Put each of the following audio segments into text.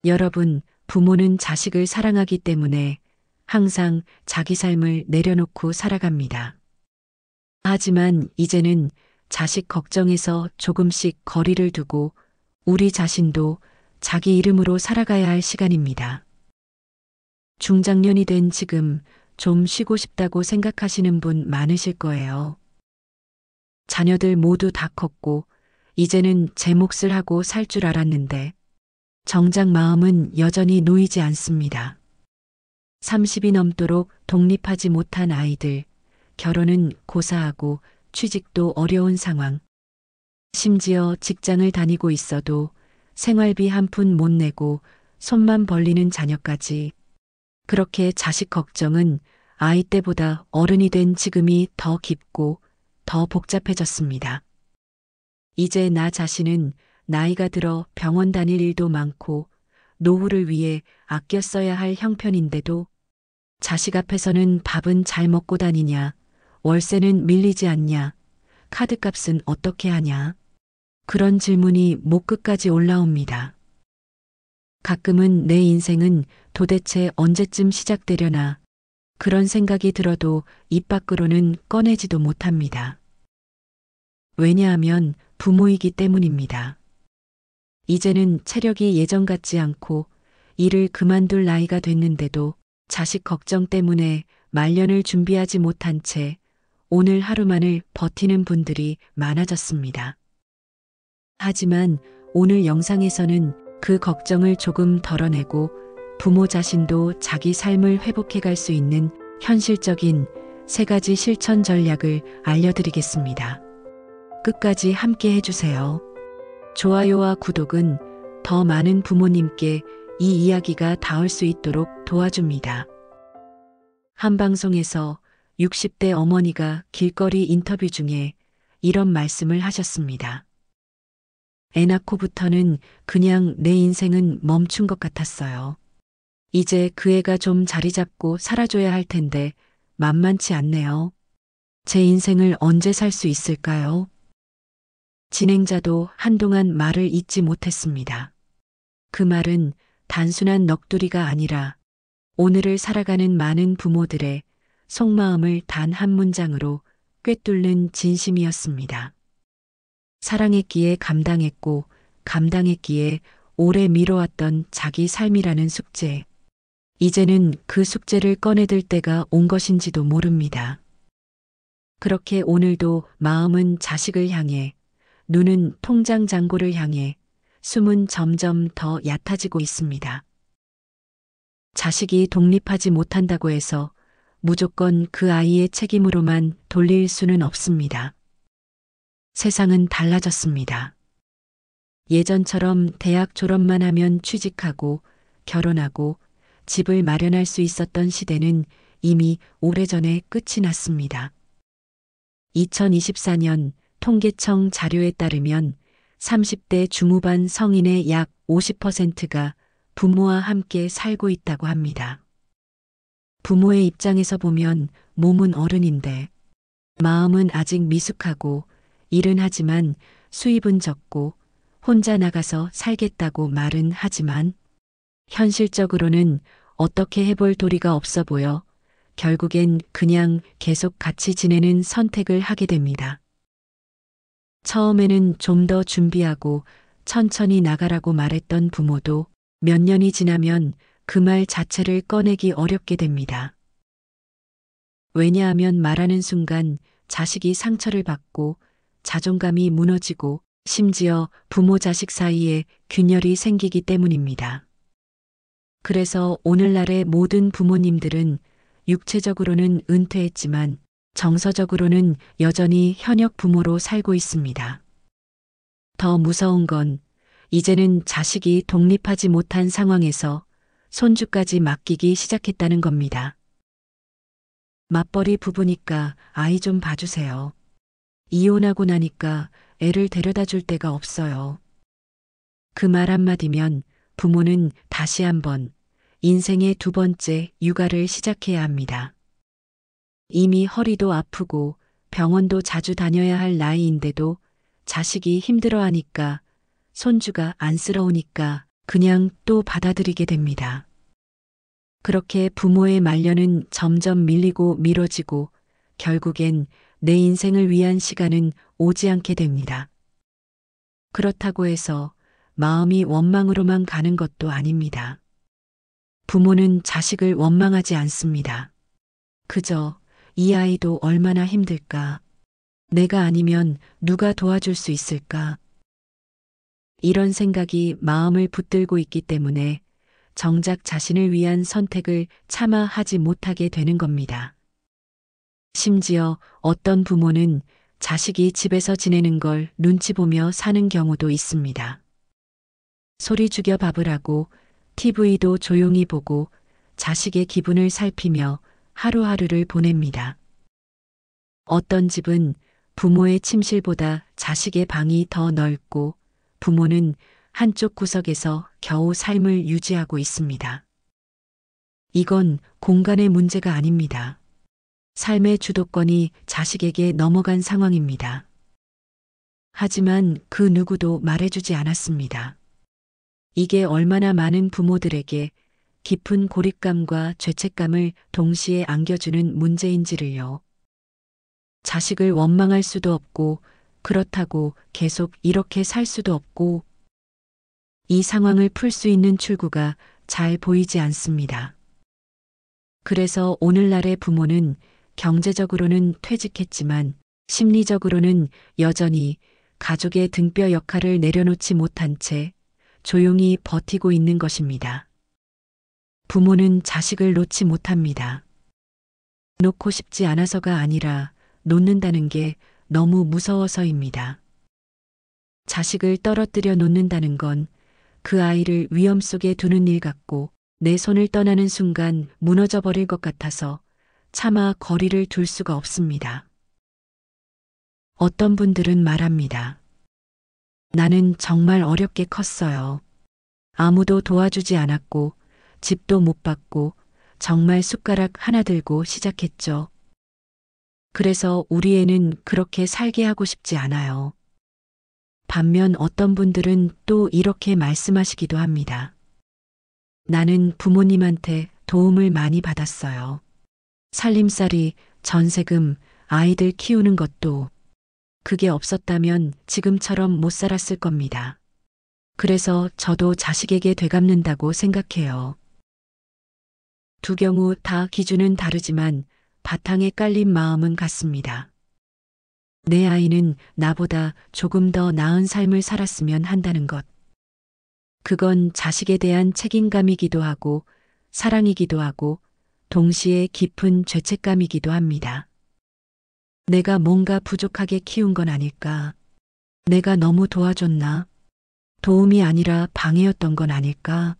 여러분, 부모는 자식을 사랑하기 때문에 항상 자기 삶을 내려놓고 살아갑니다. 하지만 이제는 자식 걱정에서 조금씩 거리를 두고 우리 자신도 자기 이름으로 살아가야 할 시간입니다. 중장년이 된 지금 좀 쉬고 싶다고 생각하시는 분 많으실 거예요. 자녀들 모두 다 컸고 이제는 제 몫을 하고 살 줄 알았는데 정작 마음은 여전히 놓이지 않습니다. 30이 넘도록 독립하지 못한 아이들, 결혼은 고사하고 취직도 어려운 상황. 심지어 직장을 다니고 있어도 생활비 한 푼 못 내고 손만 벌리는 자녀까지. 그렇게 자식 걱정은 아이 때보다 어른이 된 지금이 더 깊고 더 복잡해졌습니다. 이제 나 자신은 나이가 들어 병원 다닐 일도 많고 노후를 위해 아껴 써야 할 형편인데도 자식 앞에서는 밥은 잘 먹고 다니냐, 월세는 밀리지 않냐, 카드값은 어떻게 하냐. 그런 질문이 목 끝까지 올라옵니다. 가끔은 내 인생은 도대체 언제쯤 시작되려나 그런 생각이 들어도 입 밖으로는 꺼내지도 못합니다. 왜냐하면 부모이기 때문입니다. 이제는 체력이 예전 같지 않고 일을 그만둘 나이가 됐는데도 자식 걱정 때문에 말년을 준비하지 못한 채 오늘 하루만을 버티는 분들이 많아졌습니다. 하지만 오늘 영상에서는 그 걱정을 조금 덜어내고 부모 자신도 자기 삶을 회복해 갈 수 있는 현실적인 3가지 실천 전략을 알려드리겠습니다. 끝까지 함께 해주세요. 좋아요와 구독은 더 많은 부모님께 이 이야기가 닿을 수 있도록 도와줍니다. 한 방송에서 60대 어머니가 길거리 인터뷰 중에 이런 말씀을 하셨습니다. 애 낳고부터는 그냥 내 인생은 멈춘 것 같았어요. 이제 그 애가 좀 자리 잡고 살아줘야 할 텐데 만만치 않네요. 제 인생을 언제 살 수 있을까요? 진행자도 한동안 말을 잇지 못했습니다. 그 말은 단순한 넋두리가 아니라 오늘을 살아가는 많은 부모들의 속마음을 단 한 문장으로 꿰뚫는 진심이었습니다. 사랑했기에 감당했고 감당했기에 오래 미뤄왔던 자기 삶이라는 숙제. 이제는 그 숙제를 꺼내들 때가 온 것인지도 모릅니다. 그렇게 오늘도 마음은 자식을 향해, 눈은 통장 잔고를 향해, 숨은 점점 더 얕아지고 있습니다. 자식이 독립하지 못한다고 해서 무조건 그 아이의 책임으로만 돌릴 수는 없습니다. 세상은 달라졌습니다. 예전처럼 대학 졸업만 하면 취직하고 결혼하고 집을 마련할 수 있었던 시대는 이미 오래전에 끝이 났습니다. 2024년 통계청 자료에 따르면 30대 중후반 성인의 약 50%가 부모와 함께 살고 있다고 합니다. 부모의 입장에서 보면 몸은 어른인데 마음은 아직 미숙하고 일은 하지만 수입은 적고 혼자 나가서 살겠다고 말은 하지만 현실적으로는 어떻게 해볼 도리가 없어 보여 결국엔 그냥 계속 같이 지내는 선택을 하게 됩니다. 처음에는 좀 더 준비하고 천천히 나가라고 말했던 부모도 몇 년이 지나면 그 말 자체를 꺼내기 어렵게 됩니다. 왜냐하면 말하는 순간 자식이 상처를 받고 자존감이 무너지고 심지어 부모 자식 사이에 균열이 생기기 때문입니다. 그래서 오늘날의 모든 부모님들은 육체적으로는 은퇴했지만 정서적으로는 여전히 현역 부모로 살고 있습니다. 더 무서운 건 이제는 자식이 독립하지 못한 상황에서 손주까지 맡기기 시작했다는 겁니다. 맞벌이 부부니까 아이 좀 봐주세요. 이혼하고 나니까 애를 데려다 줄 데가 없어요. 그 말 한마디면 부모는 다시 한번 인생의 2번째 육아를 시작해야 합니다. 이미 허리도 아프고 병원도 자주 다녀야 할 나이인데도 자식이 힘들어하니까 손주가 안쓰러우니까 그냥 또 받아들이게 됩니다. 그렇게 부모의 말년은 점점 밀리고 미뤄지고 결국엔 내 인생을 위한 시간은 오지 않게 됩니다. 그렇다고 해서 마음이 원망으로만 가는 것도 아닙니다. 부모는 자식을 원망하지 않습니다. 그저 이 아이도 얼마나 힘들까? 내가 아니면 누가 도와줄 수 있을까? 이런 생각이 마음을 붙들고 있기 때문에 정작 자신을 위한 선택을 차마 하지 못하게 되는 겁니다. 심지어 어떤 부모는 자식이 집에서 지내는 걸 눈치 보며 사는 경우도 있습니다. 소리 죽여 밥을 하고 TV도 조용히 보고 자식의 기분을 살피며 하루하루를 보냅니다. 어떤 집은 부모의 침실보다 자식의 방이 더 넓고 부모는 한쪽 구석에서 겨우 삶을 유지하고 있습니다. 이건 공간의 문제가 아닙니다. 삶의 주도권이 자식에게 넘어간 상황입니다. 하지만 그 누구도 말해주지 않았습니다. 이게 얼마나 많은 부모들에게 깊은 고립감과 죄책감을 동시에 안겨주는 문제인지를요. 자식을 원망할 수도 없고 그렇다고 계속 이렇게 살 수도 없고 이 상황을 풀 수 있는 출구가 잘 보이지 않습니다. 그래서 오늘날의 부모는 경제적으로는 퇴직했지만 심리적으로는 여전히 가족의 등뼈 역할을 내려놓지 못한 채 조용히 버티고 있는 것입니다. 부모는 자식을 놓지 못합니다. 놓고 싶지 않아서가 아니라 놓는다는 게 너무 무서워서입니다. 자식을 떨어뜨려 놓는다는 건 그 아이를 위험 속에 두는 일 같고 내 손을 떠나는 순간 무너져 버릴 것 같아서 차마 거리를 둘 수가 없습니다. 어떤 분들은 말합니다. 나는 정말 어렵게 컸어요. 아무도 도와주지 않았고 집도 못 받고 정말 숟가락 하나 들고 시작했죠. 그래서 우리 애는 그렇게 살게 하고 싶지 않아요. 반면 어떤 분들은 또 이렇게 말씀하시기도 합니다. 나는 부모님한테 도움을 많이 받았어요. 살림살이, 전세금, 아이들 키우는 것도 그게 없었다면 지금처럼 못 살았을 겁니다. 그래서 저도 자식에게 되갚는다고 생각해요. 두 경우 다 기준은 다르지만 바탕에 깔린 마음은 같습니다. 내 아이는 나보다 조금 더 나은 삶을 살았으면 한다는 것. 그건 자식에 대한 책임감이기도 하고 사랑이기도 하고 동시에 깊은 죄책감이기도 합니다. 내가 뭔가 부족하게 키운 건 아닐까? 내가 너무 도와줬나? 도움이 아니라 방해였던 건 아닐까?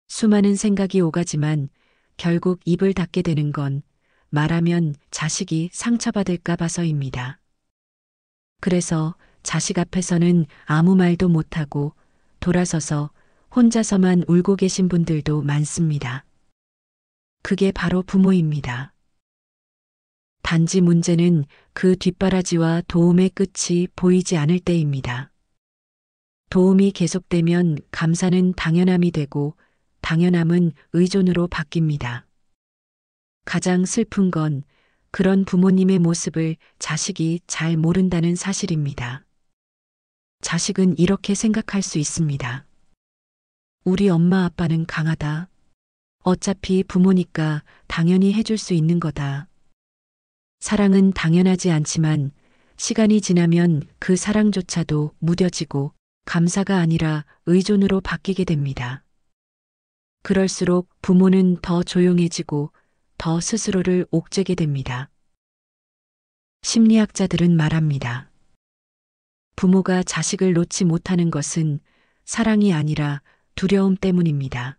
수많은 생각이 오가지만 결국 입을 닫게 되는 건 말하면 자식이 상처받을까 봐서입니다. 그래서 자식 앞에서는 아무 말도 못하고 돌아서서 혼자서만 울고 계신 분들도 많습니다. 그게 바로 부모입니다. 단지 문제는 그 뒷바라지와 도움의 끝이 보이지 않을 때입니다. 도움이 계속되면 감사는 당연함이 되고 당연함은 의존으로 바뀝니다. 가장 슬픈 건 그런 부모님의 모습을 자식이 잘 모른다는 사실입니다. 자식은 이렇게 생각할 수 있습니다. 우리 엄마 아빠는 강하다. 어차피 부모니까 당연히 해줄 수 있는 거다. 사랑은 당연하지 않지만 시간이 지나면 그 사랑조차도 무뎌지고 감사가 아니라 의존으로 바뀌게 됩니다. 그럴수록 부모는 더 조용해지고 더 스스로를 옥죄게 됩니다. 심리학자들은 말합니다. 부모가 자식을 놓지 못하는 것은 사랑이 아니라 두려움 때문입니다.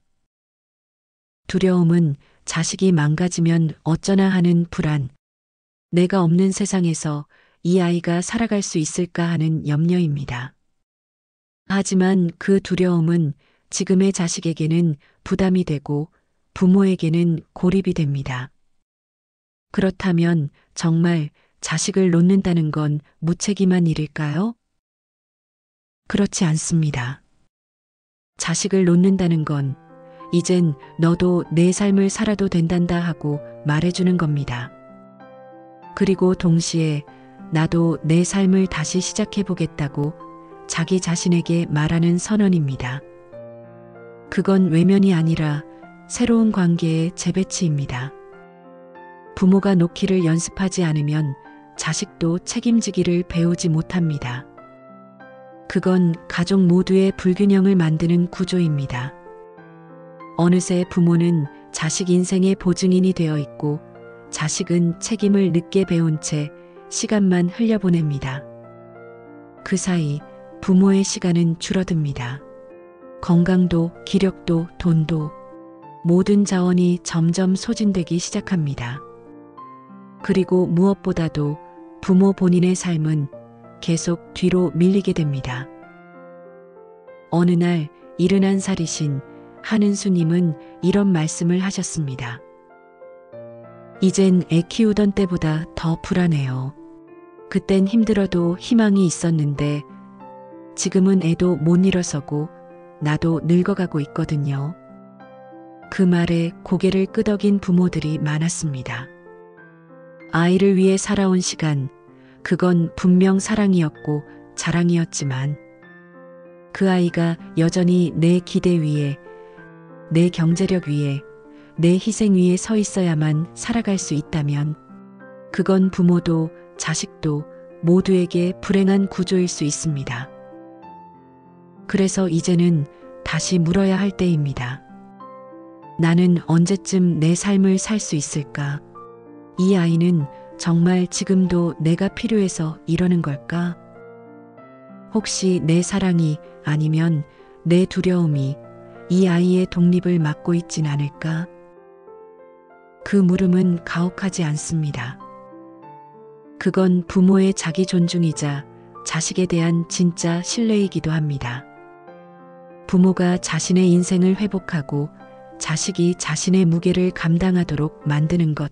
두려움은 자식이 망가지면 어쩌나 하는 불안, 내가 없는 세상에서 이 아이가 살아갈 수 있을까 하는 염려입니다. 하지만 그 두려움은 지금의 자식에게는 부담이 되고 부모에게는 고립이 됩니다. 그렇다면 정말 자식을 놓는다는 건 무책임한 일일까요? 그렇지 않습니다. 자식을 놓는다는 건 이젠 너도 내 삶을 살아도 된단다 하고 말해주는 겁니다. 그리고 동시에 나도 내 삶을 다시 시작해보겠다고 자기 자신에게 말하는 선언입니다. 그건 외면이 아니라 새로운 관계의 재배치입니다. 부모가 놓기를 연습하지 않으면 자식도 책임지기를 배우지 못합니다. 그건 가족 모두의 불균형을 만드는 구조입니다. 어느새 부모는 자식 인생의 보증인이 되어 있고 자식은 책임을 늦게 배운 채 시간만 흘려보냅니다. 그 사이 부모의 시간은 줄어듭니다. 건강도, 기력도, 돈도 모든 자원이 점점 소진되기 시작합니다. 그리고 무엇보다도 부모 본인의 삶은 계속 뒤로 밀리게 됩니다. 어느 날 71살이신 한은수님은 이런 말씀을 하셨습니다. 이젠 애 키우던 때보다 더 불안해요. 그땐 힘들어도 희망이 있었는데 지금은 애도 못 일어서고 나도 늙어가고 있거든요. 그 말에 고개를 끄덕인 부모들이 많았습니다. 아이를 위해 살아온 시간, 그건 분명 사랑이었고 자랑이었지만 그 아이가 여전히 내 기대 위에, 내 경제력 위에, 내 희생 위에 서 있어야만 살아갈 수 있다면 그건 부모도 자식도 모두에게 불행한 구조일 수 있습니다. 그래서 이제는 다시 물어야 할 때입니다. 나는 언제쯤 내 삶을 살 수 있을까? 이 아이는 정말 지금도 내가 필요해서 이러는 걸까? 혹시 내 사랑이 아니면 내 두려움이 이 아이의 독립을 막고 있진 않을까? 그 물음은 가혹하지 않습니다. 그건 부모의 자기 존중이자 자식에 대한 진짜 신뢰이기도 합니다. 부모가 자신의 인생을 회복하고 자식이 자신의 무게를 감당하도록 만드는 것.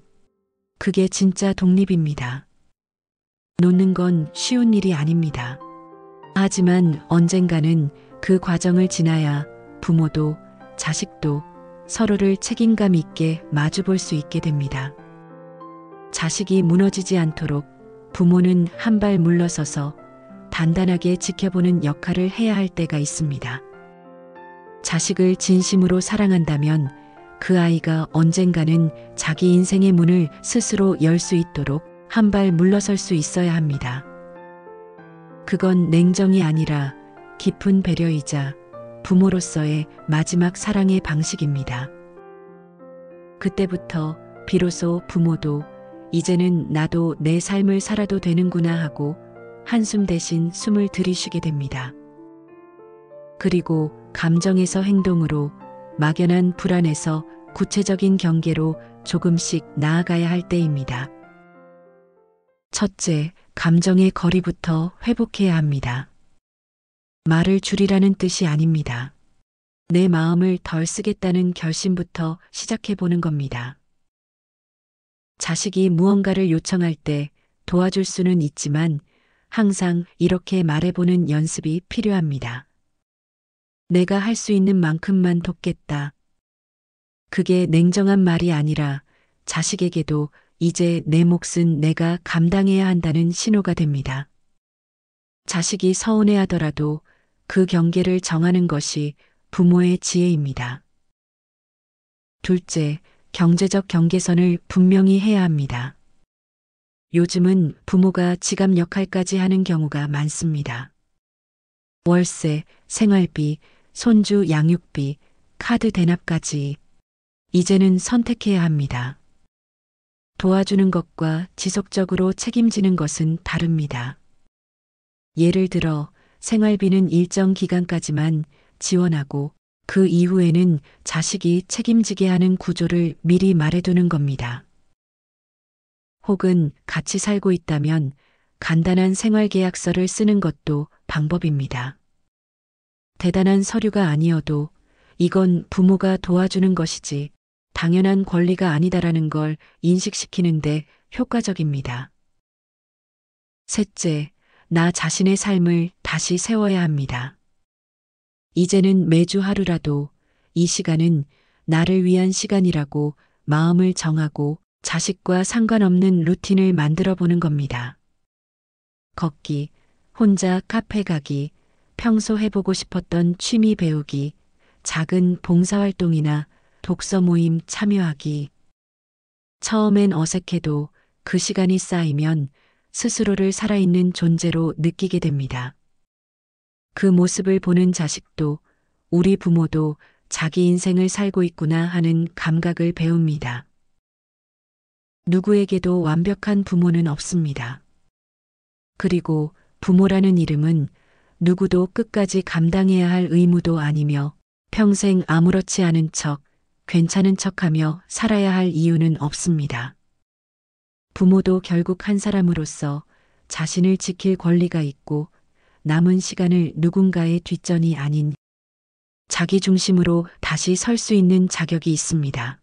그게 진짜 독립입니다. 놓는 건 쉬운 일이 아닙니다. 하지만 언젠가는 그 과정을 지나야 부모도 자식도 서로를 책임감 있게 마주볼 수 있게 됩니다. 자식이 무너지지 않도록 부모는 한 발 물러서서 단단하게 지켜보는 역할을 해야 할 때가 있습니다. 자식을 진심으로 사랑한다면 그 아이가 언젠가는 자기 인생의 문을 스스로 열 수 있도록 한 발 물러설 수 있어야 합니다. 그건 냉정이 아니라 깊은 배려이자 부모로서의 마지막 사랑의 방식입니다. 그때부터 비로소 부모도 이제는 나도 내 삶을 살아도 되는구나 하고 한숨 대신 숨을 들이쉬게 됩니다. 그리고 감정에서 행동으로, 막연한 불안에서 구체적인 경계로 조금씩 나아가야 할 때입니다. 첫째, 감정의 거리부터 회복해야 합니다. 말을 줄이라는 뜻이 아닙니다. 내 마음을 덜 쓰겠다는 결심부터 시작해보는 겁니다. 자식이 무언가를 요청할 때 도와줄 수는 있지만 항상 이렇게 말해보는 연습이 필요합니다. 내가 할 수 있는 만큼만 돕겠다. 그게 냉정한 말이 아니라 자식에게도 이제 내 몫은 내가 감당해야 한다는 신호가 됩니다. 자식이 서운해하더라도 그 경계를 정하는 것이 부모의 지혜입니다. 둘째, 경제적 경계선을 분명히 해야 합니다. 요즘은 부모가 지갑 역할까지 하는 경우가 많습니다. 월세, 생활비, 손주 양육비, 카드 대납까지 이제는 선택해야 합니다. 도와주는 것과 지속적으로 책임지는 것은 다릅니다. 예를 들어 생활비는 일정 기간까지만 지원하고 그 이후에는 자식이 책임지게 하는 구조를 미리 말해두는 겁니다. 혹은 같이 살고 있다면 간단한 생활계약서를 쓰는 것도 방법입니다. 대단한 서류가 아니어도 이건 부모가 도와주는 것이지 당연한 권리가 아니다라는 걸 인식시키는데 효과적입니다. 셋째, 나 자신의 삶을 다시 세워야 합니다. 이제는 매주 하루라도 이 시간은 나를 위한 시간이라고 마음을 정하고 자식과 상관없는 루틴을 만들어 보는 겁니다. 걷기, 혼자 카페 가기, 평소 해보고 싶었던 취미 배우기, 작은 봉사활동이나 독서 모임 참여하기. 처음엔 어색해도 그 시간이 쌓이면 스스로를 살아있는 존재로 느끼게 됩니다. 그 모습을 보는 자식도 우리 부모도 자기 인생을 살고 있구나 하는 감각을 배웁니다. 누구에게도 완벽한 부모는 없습니다. 그리고 부모라는 이름은 누구도 끝까지 감당해야 할 의무도 아니며 평생 아무렇지 않은 척, 괜찮은 척하며 살아야 할 이유는 없습니다. 부모도 결국 한 사람으로서 자신을 지킬 권리가 있고 남은 시간을 누군가의 뒷전이 아닌 자기 중심으로 다시 설 수 있는 자격이 있습니다.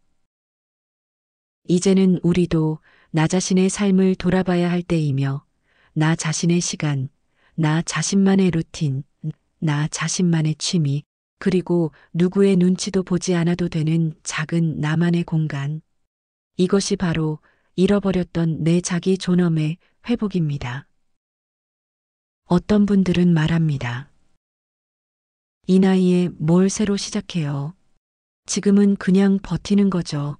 이제는 우리도 나 자신의 삶을 돌아봐야 할 때이며 나 자신의 시간, 나 자신만의 루틴, 나 자신만의 취미, 그리고 누구의 눈치도 보지 않아도 되는 작은 나만의 공간. 이것이 바로 잃어버렸던 내 자기 존엄의 회복입니다. 어떤 분들은 말합니다. 이 나이에 뭘 새로 시작해요. 지금은 그냥 버티는 거죠.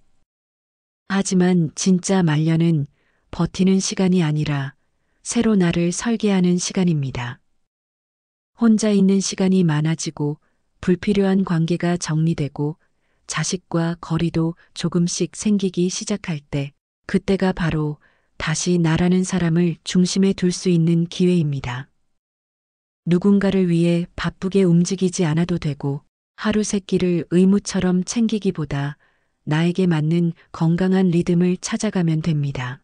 하지만 진짜 말년은 버티는 시간이 아니라 새로 나를 설계하는 시간입니다. 혼자 있는 시간이 많아지고 불필요한 관계가 정리되고 자식과 거리도 조금씩 생기기 시작할 때 그때가 바로 다시 나라는 사람을 중심에 둘 수 있는 기회입니다. 누군가를 위해 바쁘게 움직이지 않아도 되고 하루 세 끼를 의무처럼 챙기기보다 나에게 맞는 건강한 리듬을 찾아가면 됩니다.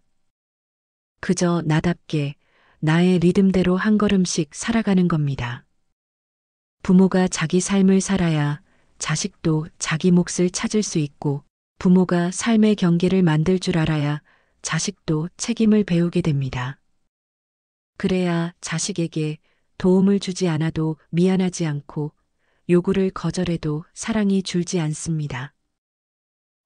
그저 나답게 나의 리듬대로 한 걸음씩 살아가는 겁니다. 부모가 자기 삶을 살아야 자식도 자기 몫을 찾을 수 있고 부모가 삶의 경계를 만들 줄 알아야 자식도 책임을 배우게 됩니다. 그래야 자식에게 도움을 주지 않아도 미안하지 않고 요구를 거절해도 사랑이 줄지 않습니다.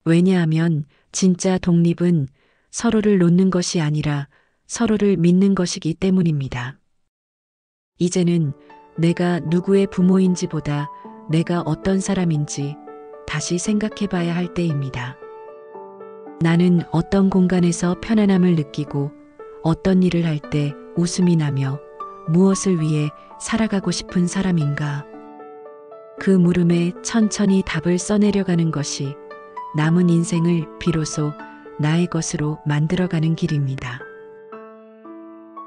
왜냐하면 진짜 독립은 서로를 놓는 것이 아니라 서로를 믿는 것이기 때문입니다. 이제는 내가 누구의 부모인지보다 내가 어떤 사람인지 다시 생각해 봐야 할 때입니다. 나는 어떤 공간에서 편안함을 느끼고 어떤 일을 할 때 웃음이 나며 무엇을 위해 살아가고 싶은 사람인가. 그 물음에 천천히 답을 써내려가는 것이 남은 인생을 비로소 나의 것으로 만들어가는 길입니다.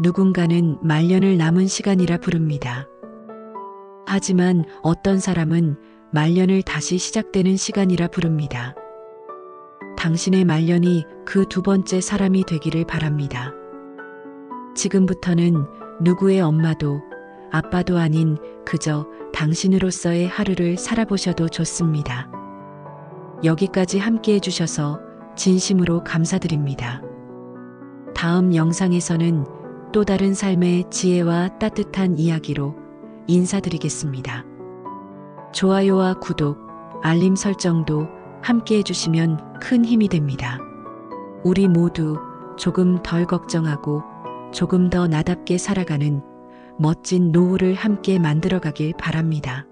누군가는 말년을 남은 시간이라 부릅니다. 하지만 어떤 사람은 말년을 다시 시작되는 시간이라 부릅니다. 당신의 말년이 그 두 번째 사람이 되기를 바랍니다. 지금부터는 누구의 엄마도 아빠도 아닌 그저 당신으로서의 하루를 살아보셔도 좋습니다. 여기까지 함께 해주셔서 진심으로 감사드립니다. 다음 영상에서는 또 다른 삶의 지혜와 따뜻한 이야기로 인사드리겠습니다. 좋아요와 구독, 알림 설정도 함께 해주시면 큰 힘이 됩니다. 우리 모두 조금 덜 걱정하고 조금 더 나답게 살아가는 멋진 노후를 함께 만들어가길 바랍니다.